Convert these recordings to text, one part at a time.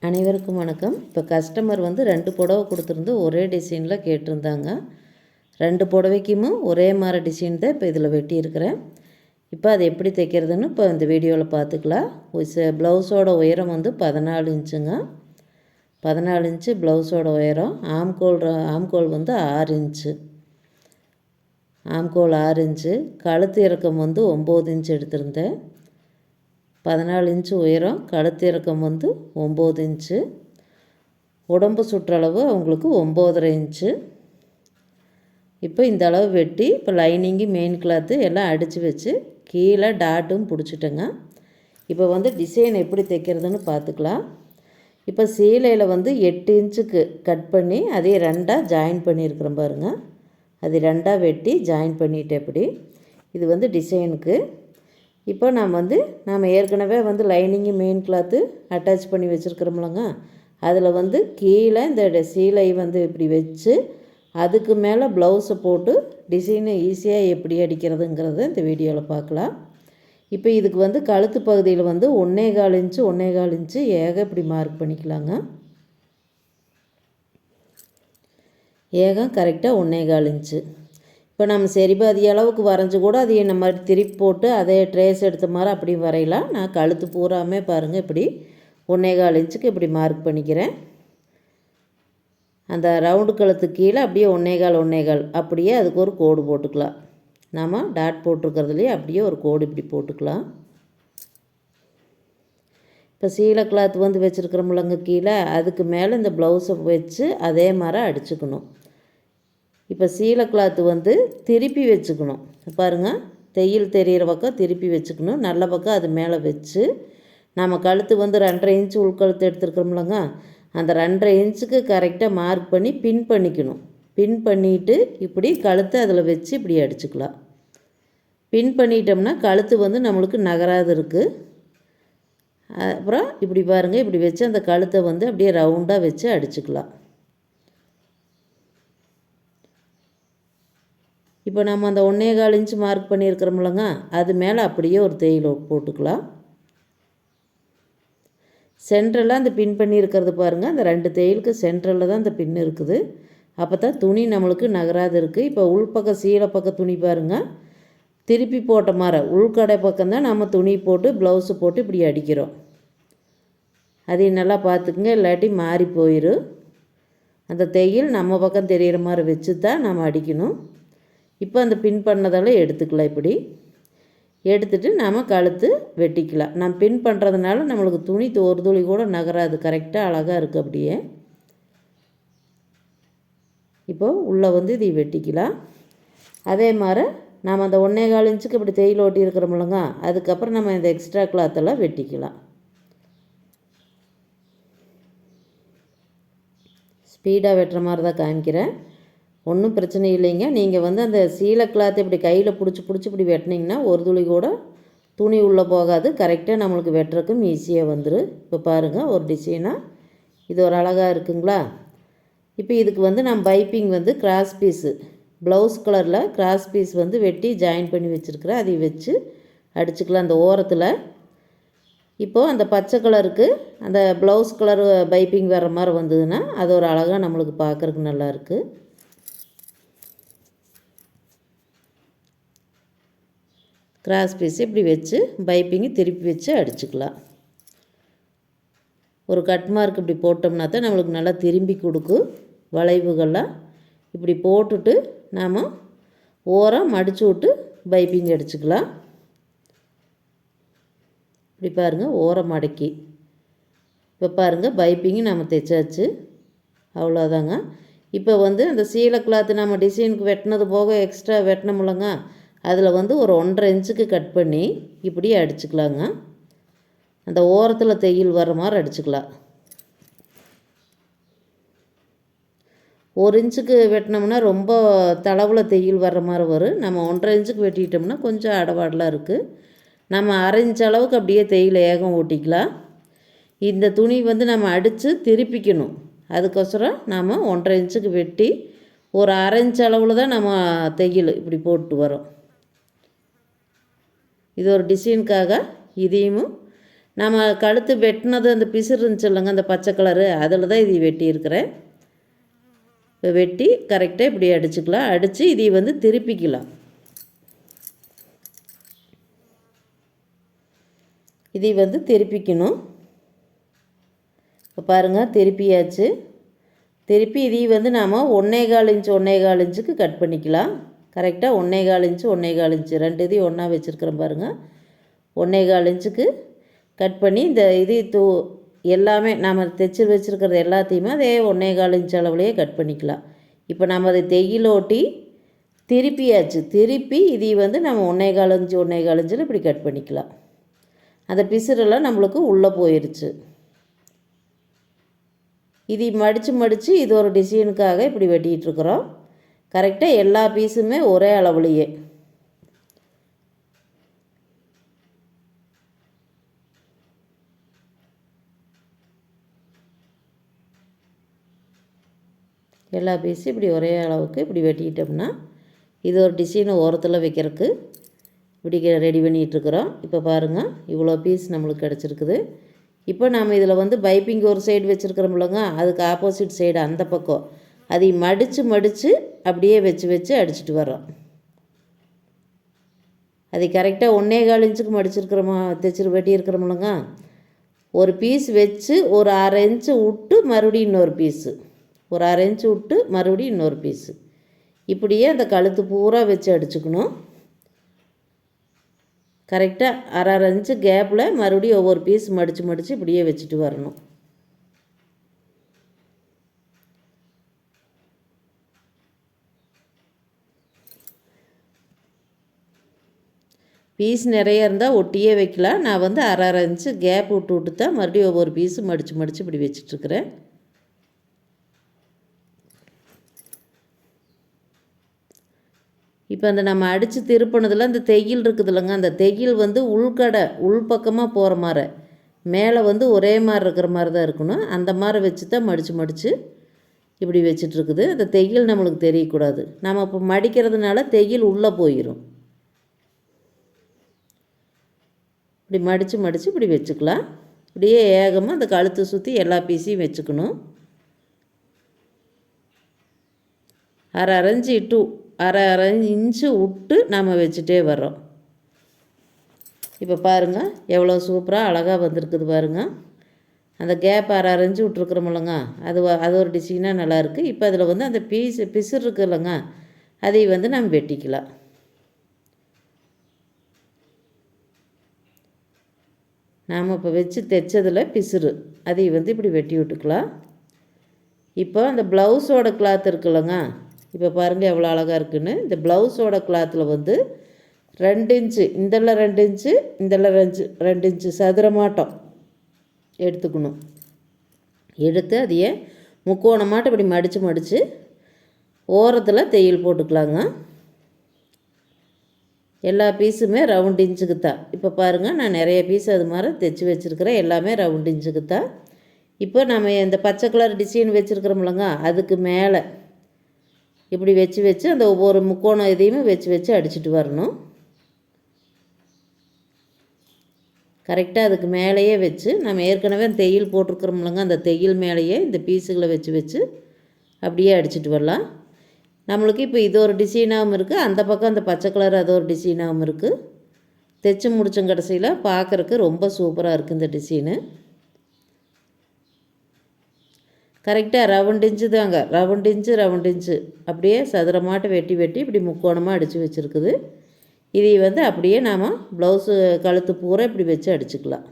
அனைவருக்கும் வணக்கம். இப்போ கஸ்டமர் வந்து 2 புடவை கொடுத்துருந்து ஒரே டிசைனில் கேட்டிருந்தாங்க. 2 புடவைக்குமே ஒரே மாதிரி டிசைன் தான் இப்போ இதில் வெட்டியிருக்கிறேன். இப்போ அது எப்படி தைக்கிறதுன்னு இப்போ இந்த வீடியோவில் பார்த்துக்கலாம். ப்ளவுஸோட உயரம் வந்து 14 இன்ச்சுங்க. 14 இன்ச்சு ப்ளவுஸோட உயரம். ஆம்கோல் வந்து 6 இன்ச்சு. ஆம்கோல் 6 இன்ச்சு. கழுத்து இறக்கம் வந்து 9 இன்ச்சு எடுத்திருந்தேன். 14 இன்ச்சு உயரம், கழுத்து இறக்கம் வந்து 9 இன்ச்சு. உடம்பு சுற்றளவு அவங்களுக்கு 9.5 இன்ச்சு. இப்போ இந்த அளவு வெட்டி இப்போ லைனிங்கு மெயின் கிளாத்து எல்லாம் அடித்து வச்சு கீழே டாட்டும் பிடிச்சிட்டேங்க. இப்போ வந்து டிசைன் எப்படி தைக்கிறதுன்னு பார்த்துக்கலாம். இப்போ சீலையில் வந்து 8 இன்ச்சுக்கு கட் பண்ணி அதே 2ஆக ஜாயின் பண்ணியிருக்கிறேன் பாருங்கள். அது 2ஆக வெட்டி ஜாயின் பண்ணிவிட்டு எப்படி இது வந்து டிசைனுக்கு. இப்போ நாம் ஏற்கனவே வந்து லைனிங்கு மெயின் கிளாத்து அட்டாச் பண்ணி வச்சுருக்கிறோம்லங்க. அதில் வந்து கீழே இந்த சீலை வந்து இப்படி வச்சு அதுக்கு மேலே ப்ளவுஸை போட்டு டிசைனை ஈஸியாக எப்படி அடிக்கிறதுங்கிறத இந்த வீடியோவில் பார்க்கலாம். இப்போ இதுக்கு வந்து கழுத்து பகுதியில் வந்து 1.25 இன்ச்சு இப்படி மார்க் பண்ணிக்கலாங்க. ஏகம் கரெக்டாக 1.25 இன்ச்சு. இப்போ நம்ம சரிபாதி அளவுக்கு வரைஞ்சி கூட அதை இந்த மாதிரி திருப்பி போட்டு அதே ட்ரேஸ் எடுத்த மாதிரி அப்படி வரையலாம். நான் கழுத்து பூராமே பாருங்கள் இப்படி 1.25 இன்ச்சுக்கு இப்படி மார்க் பண்ணிக்கிறேன். அந்த ரவுண்டு கழுத்து கீழே அப்படியே 1.25 அப்படியே அதுக்கு ஒரு கோடு போட்டுக்கலாம். நாம் டாட் போட்டிருக்கிறதுலையே அப்படியே ஒரு கோடு இப்படி போட்டுக்கலாம். இப்போ சீலை கிளாத் வந்து வச்சுருக்கிறோம்லங்க கீழே, அதுக்கு மேலே இந்த ப்ளவுஸை வச்சு அதே மாதிரி அடிச்சுக்கணும். இப்போ சீலை கிளாத்து வந்து திருப்பி வச்சுக்கணும். பாருங்கள், தையல் தெரிகிற பக்கம் திருப்பி வச்சுக்கணும். நல்ல பக்கம் அது மேலே வச்சு நம்ம கழுத்து வந்து 2.5 இன்ச்சு உள்கழுத்து எடுத்துருக்கோம்லங்க, அந்த 2.5 இன்ச்சுக்கு கரெக்டாக மார்க் பண்ணி பின் பண்ணிக்கணும். பின் பண்ணிவிட்டு இப்படி கழுத்தை அதில் வச்சு இப்படி அடிச்சுக்கலாம். பின் பண்ணிட்டோம்னா கழுத்து வந்து நம்மளுக்கு நகராது இருக்குது. அப்புறம் இப்படி பாருங்கள், இப்படி வச்சு அந்த கழுத்தை வந்து அப்படியே ரவுண்டாக வச்சு அடிச்சுக்கலாம். இப்போ நம்ம அந்த 1.25 இன்ச்சு மார்க் பண்ணியிருக்கிறோம்லங்க, அது மேலே அப்படியே ஒரு தையல் போட்டுக்கலாம். சென்ட்ரலாக அந்த பின் பண்ணியிருக்கிறது பாருங்கள், அந்த 2 தையலுக்கு சென்ட்ரலில் தான் அந்த பின் இருக்குது. அப்போ தான் துணி நம்மளுக்கு நகராது இருக்குது. இப்போ உள்பக்கம் சீலை பக்கம் துணி பாருங்கள், திருப்பி போட்ட மாதிரி உள்கடை பக்கம்தான் நம்ம துணி போட்டு ப்ளவுஸு போட்டு இப்படி அடிக்கிறோம். அதையும் நல்லா பார்த்துக்குங்க, இல்லாட்டி மாறி போயிடும். அந்த தையல் நம்ம பக்கம் தெரிகிற மாதிரி வச்சு தான் நம்ம அடிக்கணும். இப்போ அந்த பின் பண்ணதெல்லாம் எடுத்துக்கலாம். இப்படி எடுத்துகிட்டு நாம் கழுத்து வெட்டிக்கலாம். நம்ம பின் பண்ணுறதுனால நம்மளுக்கு துணி ஒரு துளி கூட நகராது, கரெக்டாக அழகாக இருக்குது அப்படியே. இப்போது உள்ளே வந்து இதை வெட்டிக்கலாம். அதே மாதிரி நாம் அந்த 1.25 இன்ச்சுக்கு இப்படி தையல் ஓட்டி இருக்கிறோம்லங்க, அதுக்கப்புறம் நம்ம இந்த எக்ஸ்ட்ரா கிளாத்தெல்லாம் வெட்டிக்கலாம். ஸ்பீடாக வெட்டுற மாதிரி தான் காமிக்கிறேன், ஒன்றும் பிரச்சனை இல்லைங்க. நீங்கள் வந்து அந்த சீலை கிளாத் இப்படி கையில் பிடிச்சி இப்படி வெட்டினீங்கன்னா ஒரு துளி கூட துணி உள்ளே போகாது. கரெக்டாக நம்மளுக்கு வெட்டுறதுக்கும் ஈஸியாக வந்துடும். இப்போ பாருங்கள், ஒரு டிசைனாக இது ஒரு அழகாக இருக்குங்களா. இப்போ இதுக்கு வந்து நான் பைப்பிங் வந்து கிராஸ் பீஸு ப்ளவுஸ் கலரில் கிராஸ் பீஸ் வந்து வெட்டி ஜாயின் பண்ணி வச்சுருக்கிறேன். அதை வச்சு அடிச்சுக்கலாம் அந்த ஓரத்தில். இப்போது அந்த பச்சை கலருக்கு அந்த ப்ளவுஸ் கலர் பைப்பிங் வர மாதிரி வந்ததுன்னா அது ஒரு அழகாக நம்மளுக்கு பார்க்குறதுக்கு நல்லாயிருக்கு. கிராஸ் பீஸ் இப்படி வச்சு பைப்பிங்கு திருப்பி வச்சு அடிச்சுக்கலாம். ஒரு கட் மார்க் இப்படி போட்டோம்னா தான் நம்மளுக்கு நல்லா திரும்பி கொடுக்கும் வளைவுகள்லாம். இப்படி போட்டுட்டு நாம் ஓரம் மடித்து விட்டு பைப்பிங் அடிச்சுக்கலாம். இப்படி பாருங்கள், ஓரம் மடக்கி இப்போ பாருங்கள் பைப்பிங்கு நம்ம தைச்சாச்சு. அவ்வளோதாங்க. இப்போ வந்து அந்த சீலை கிளாத்து நம்ம டிசைனுக்கு வெட்டினது போக எக்ஸ்ட்ரா வெட்டினோம்லங்க, அதில் வந்து ஒரு 1.5 இன்ச்சுக்கு கட் பண்ணி இப்படி அடிச்சுக்கலாங்க. அந்த ஓரத்தில் தையல் வர மாதிரி அடிச்சுக்கலாம். 1 இன்ச்சுக்கு வெட்டினோம்னா ரொம்ப தளவில் தையல் வர்ற மாதிரி வரும். நம்ம 1.5 இன்ச்சுக்கு வெட்டிட்டோம்னா கொஞ்சம் அடவாடலாம் இருக்குது. நம்ம 1/2 இன்ச் அளவுக்கு அப்படியே தையல் ஏகம் ஓட்டிக்கலாம். இந்த துணி வந்து நம்ம அடித்து திருப்பிக்கணும். அதுக்கோசரம் நாம் 1.5 இன்ச்சுக்கு வெட்டி ஒரு 1/2 இன்ச் அளவில் தான் நம்ம தையல் இப்படி போட்டு வரோம். இது ஒரு டிசைனுக்காக இதையும் நம்ம கழுத்து வெட்டினது அந்த பிசுறு இருந்துச்சு இல்லைங்க அந்த பச்சை கலரு, அதில் தான் இதை வெட்டியிருக்கிறேன். இப்போ வெட்டி கரெக்டாக இப்படி அடிச்சுக்கலாம். அடித்து இதை வந்து திருப்பிக்கலாம். இதை வந்து திருப்பிக்கணும். இப்போ பாருங்கள் திருப்பியாச்சு. திருப்பி இதை வந்து நாம் 1.25 இன்ச்சுக்கு கட் பண்ணிக்கலாம். கரெக்டாக 1.25 இன்ச்சு 2 இதையும் ஒன்றா வச்சுருக்கிறேன் பாருங்கள். 1.25 இன்ச்சுக்கு கட் பண்ணி இந்த இது எல்லாமே நாம் தைச்சி வச்சுருக்கிறது எல்லாத்தையுமே அதே 1.25 இன்ச்சு அளவுலேயே கட் பண்ணிக்கலாம். இப்போ நம்ம அதை தையலோட்டி திருப்பியாச்சு. திருப்பி இதை வந்து நம்ம 1.25 இன்ச்சில் இப்படி கட் பண்ணிக்கலாம். அந்த பிசுறெல்லாம் நம்மளுக்கு உள்ளே போயிடுச்சு. இதை மடித்து இது ஒரு டிசைனுக்காக இப்படி வெட்டிகிட்ருக்குறோம். கரெக்டாக எல்லா பீஸுமே ஒரே அளவுலையே. எல்லா பீஸும் இப்படி ஒரே அளவுக்கு இப்படி வெட்டிக்கிட்டோம்னா இது ஒரு டிசைனை ஓரத்தில் வைக்கிறதுக்கு இப்படி ரெடி பண்ணிகிட்ருக்குறோம். இப்போ பாருங்கள் இவ்வளோ பீஸ் நம்மளுக்கு கிடச்சிருக்குது. இப்போ நாம் இதில் வந்து பைப்பிங் ஒரு சைடு வச்சுருக்கிறோம்லங்க, அதுக்கு ஆப்போசிட் சைடு அந்த பக்கம் அதை மடித்து அப்படியே வச்சு அடிச்சுட்டு வரோம். அதை கரெக்டாக 1.25 இன்ச்சுக்கு மடிச்சிருக்கிறோமா வெட்டியிருக்கிறோம்லங்க, ஒரு பீஸ் வச்சு ஒரு 1/2 இன்ச்சு விட்டு மறுபடியும் இன்னொரு பீஸு, ஒரு 1/2 இன்ச்சு விட்டு மறுபடியும் இன்னொரு பீஸு, இப்படியே அந்த கழுத்து பூரா வச்சு அடிச்சுக்கணும். கரெக்டாக 1/2 இன்ச்சு கேப்பில் மறுபடியும் ஒவ்வொரு பீஸ் மடித்து இப்படியே வச்சுட்டு வரணும். பீஸ் நிறைய இருந்தால் ஒட்டியே வைக்கலாம். நான் வந்து 1/2 இன்ச்சு கேப் விட்டு தான் மறுபடியும் ஒவ்வொரு பீஸு மடித்து இப்படி வச்சிட்ருக்கிறேன். இப்போ அந்த நம்ம அடித்து திருப்பினதில் அந்த தையல் இருக்குது இல்லைங்க, அந்த தையல் வந்து உள்பக்கமாக போகிற மாதிரி மேலே வந்து ஒரே மாதிரி இருக்கிற மாதிரி தான் இருக்கணும். அந்த மாதிரி வச்சு தான் மடித்து இப்படி வச்சிட்ருக்குது. அந்த தையல் நம்மளுக்கு தெரியக்கூடாது. நம்ம இப்போ மடிக்கிறதுனால தையல் உள்ளே போயிடும். இப்படி மடித்து இப்படி வச்சுக்கலாம். இப்படியே ஏகமாக அந்த கழுத்தை சுற்றி எல்லா பீஸையும் வச்சுக்கணும். 1/2 இன்ச்சு விட்டு நம்ம வச்சுட்டே வர்றோம். இப்போ பாருங்கள் எவ்வளோ சூப்பராக அழகாக வந்திருக்குது பாருங்கள். அந்த கேப் 1/2 இன்ச்சு விட்ருக்குறோமில்லங்க, அது ஒரு டிசைனாக நல்லாயிருக்கு. இப்போ அதில் வந்து அந்த பிசுறு இருக்குது இல்லைங்க, அதை வந்து நம்ம வெட்டிக்கலாம். நாம் இப்போ வச்சு தைச்சதில் பிசுறு அதை வந்து இப்படி வெட்டி விட்டுக்கலாம். இப்போ அந்த ப்ளவுஸோட கிளாத் இருக்குல்லங்க, இப்போ பாருங்கள் எவ்வளோ அழகாக இருக்குதுன்னு. இந்த ப்ளவுஸோட கிளாத்தில் வந்து 2 இன்ச்சு இந்தெல்லாம் 2 இன்ச்சு இந்தெல்லாம் 2 இன்ச்சு சதுரமாட்டம் எடுத்துக்கணும். எடுத்து அதையே முக்கோணமாட்டம் இப்படி மடித்து ஓரத்தில் தையல் போட்டுக்கலாங்க. எல்லா பீஸுமே ரவுண்ட் இன்ச்சுக்கு தான். இப்போ பாருங்கள் நான் நிறைய பீஸ் அது மாதிரி தைச்சி வச்சுருக்கிறேன். எல்லாமே ரவுண்ட் இன்ச்சுக்கு தான். இப்போ நம்ம இந்த பச்சை கலர் டிசைன் வச்சுருக்கிறோம்லங்க, அதுக்கு மேலே இப்படி வச்சு அந்த ஒவ்வொரு முக்கோணம் இதையுமே வச்சு அடிச்சுட்டு வரணும். கரெக்டாக அதுக்கு மேலேயே வச்சு நம்ம ஏற்கனவே அந்த தையல் போட்டிருக்கிறோம்லங்க, அந்த தையல் மேலேயே இந்த பீஸுகளை வச்சு அப்படியே அடிச்சுட்டு வரலாம். நம்மளுக்கு இப்போ இது ஒரு டிசைனாகவும் இருக்குது, அந்த பக்கம் அந்த பச்சை கலர் அது ஒரு டிசைனாகவும் இருக்குது. தைச்சி முடித்த கடைசியில் பார்க்குறக்கு ரொம்ப சூப்பராக இருக்குது இந்த டிசைனு. கரெக்டாக ரவுண்ட் இன்ச்சு தாங்க, ரவுண்ட் இன்ச்சு அப்படியே சதுரமாட்டை வெட்டி இப்படி முக்கோணமாக அடித்து வச்சுருக்குது. இதை வந்து அப்படியே நாம் ப்ளவுஸு கழுத்து பூரா இப்படி வச்சு அடிச்சுக்கலாம்.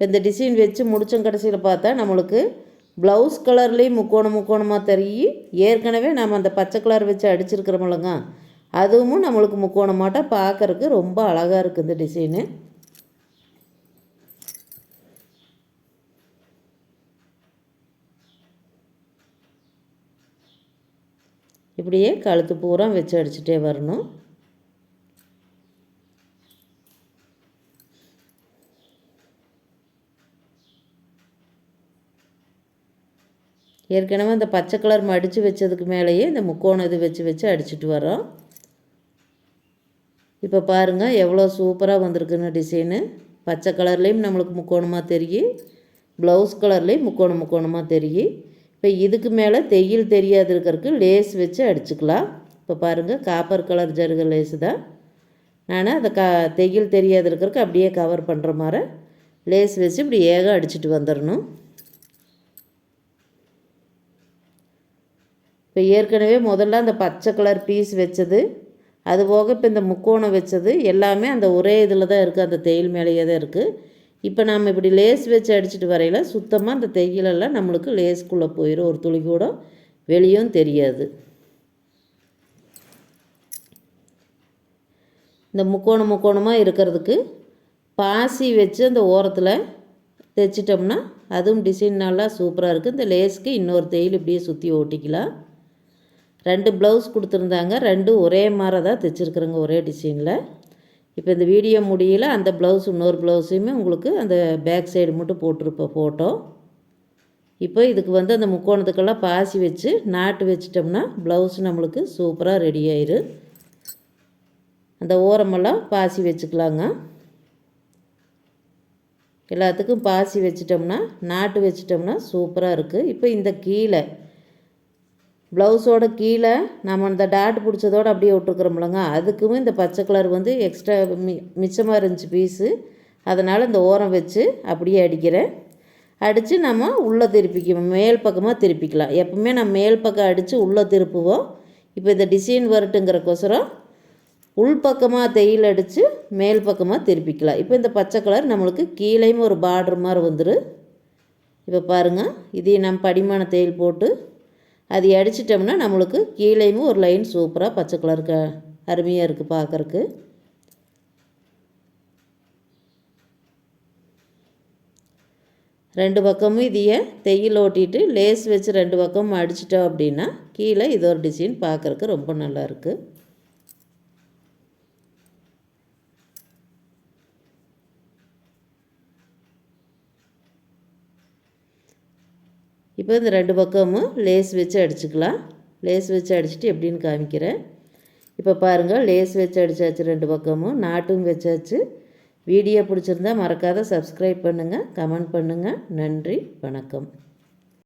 இந்த டிசைன் வச்சு முடித்த கடைசியில் பார்த்தா நம்மளுக்கு ப்ளவுஸ் கலர்லேயும் முக்கோணமாக தெரியும். ஏற்கனவே நம்ம அந்த பச்சை கலர் வச்சு அடிச்சிருக்கிறோமில்லங்க, அதுவும் நம்மளுக்கு முக்கோணமாட்டம் பார்க்குறக்கு ரொம்ப அழகாக இருக்குது இந்த டிசைனு. இப்படியே கழுத்து பூரா வச்சு அடிச்சுட்டே வரணும். ஏற்கனவே இந்த பச்சை கலர் மடித்து வச்சதுக்கு மேலேயே இந்த முக்கோணம் இது வச்சு அடிச்சுட்டு வரோம். இப்போ பாருங்கள் எவ்வளோ சூப்பராக வந்திருக்குன்னு டிசைனு. பச்சை கலர்லேயும் நம்மளுக்கு முக்கோணமாக தெரியும், ப்ளவுஸ் கலர்லேயும் முக்கோணமாக தெரியும். இப்போ இதுக்கு மேலே தையல் தெரியாது இருக்கிறதுக்கு லேஸ் வச்சு அடிச்சுக்கலாம். இப்போ பாருங்கள் காப்பர் கலர் ஜருக லேஸு தான். நான் அதை தையல் தெரியாது இருக்கிறதுக்கு அப்படியே கவர் பண்ணுற மாதிரி லேஸ் வச்சு இப்படி அடிச்சுட்டு வந்துடணும். இப்போ ஏற்கனவே முதல்ல அந்த பச்சை கலர் பீஸ் வச்சது, அது போக இப்போ இந்த முக்கோணம் வச்சது எல்லாமே அந்த ஒரே இதில் தான் இருக்குது, அந்த தையல் மேலேயே தான் இருக்குது. இப்போ நாம் இப்படி லேஸ் வச்சு அடிச்சுட்டு வரையில் சுத்தமாக அந்த தையலெல்லாம் நம்மளுக்கு லேஸ்க்குள்ளே போயிடும், ஒரு துளி கூட வெளியும் தெரியாது. இந்த முக்கோணமாக இருக்கிறதுக்கு பாசி வச்சு அந்த ஓரத்தில் தைச்சிட்டோம்னா அதுவும் டிசைன் நல்லா சூப்பராக இருக்குது. இந்த லேஸ்க்கு இன்னொரு தையல் இப்படியே சுற்றி ஓட்டிக்கலாம். 2 ப்ளவுஸ் கொடுத்துருந்தாங்க, 2 ஒரே மாதிரி தான் தைச்சிருக்குறேங்க, ஒரே டிசைனில். இப்போ இந்த வீடியோ முடியல அந்த ப்ளவுஸ் இன்னொரு ப்ளவுஸையுமே உங்களுக்கு அந்த பேக் சைடு மட்டும் போட்டிருப்பேன் ஃபோட்டோ. இப்போ இதுக்கு அந்த முக்கோணத்துக்கெல்லாம் பாசி வச்சு நாட்டு வச்சிட்டோம்னா ப்ளவுஸ் நம்மளுக்கு சூப்பராக ரெடி ஆயிரு. அந்த ஓரமெல்லாம் பாசி வச்சுக்கலாங்க. எல்லாத்துக்கும் பாசி வச்சிட்டோம்னா நாட்டு வச்சிட்டோம்னா சூப்பராக இருக்குது. இப்போ இந்த கீழே ப்ளவுஸோட கீழே நம்ம அந்த டாட் பிடிச்சதோடு அப்படியே விட்டுருக்குறோம்லங்க, அதுக்குமே இந்த பச்சை கலர் எக்ஸ்ட்ரா மிச்சமாக இருந்துச்சு பீஸு, அதனால் இந்த ஓரம் வச்சு அப்படியே அடிக்கிறேன். அடித்து நம்ம உள்ளே திருப்பிக்குவோம், மேல் பக்கமாக திருப்பிக்கலாம். எப்பவுமே நம்ம மேல் பக்கம் அடித்து உள்ளே திருப்புவோம். இப்போ இந்த டிசைன் வரட்டுங்கிறக்கோசரம் உள்பக்கமாக தையல் அடித்து மேல் பக்கமாக திருப்பிக்கலாம். இப்போ இந்த பச்சை கலர் நம்மளுக்கு கீழேயும் ஒரு பார்டர் மாதிரி வந்துடும். இப்போ பாருங்கள், இதையும் நம்ம படிமான தையல் போட்டு அது அடிச்சிட்டோம்னா நம்மளுக்கு கீழேயும் ஒரு லைன் சூப்பராக பச்சை கலருக்கு அருமையாக இருக்குது பார்க்குறக்கு. ரெண்டு பக்கமும் இதையே தையல் ஓட்டிட்டு லேஸ் வச்சு 2 பக்கமும் அடிச்சிட்டோம் அப்படின்னா கீழே இது ஒரு டிசைன் பார்க்குறக்கு ரொம்ப நல்லாயிருக்கு. இப்போ இந்த 2 பக்கமும் லேஸ் வச்சு அடிச்சுக்கலாம். லேஸ் வச்சு அடிச்சுட்டு எப்படின்னு காமிக்கிறேன். இப்போ பாருங்கள், லேஸ் வச்சு அடித்தாச்சு, 2 பக்கமும் நாட்டும் வச்சாச்சு. வீடியோ பிடிச்சிருந்தா மறக்காத சப்ஸ்கிரைப் பண்ணுங்கள், கமெண்ட் பண்ணுங்கள். நன்றி, வணக்கம்.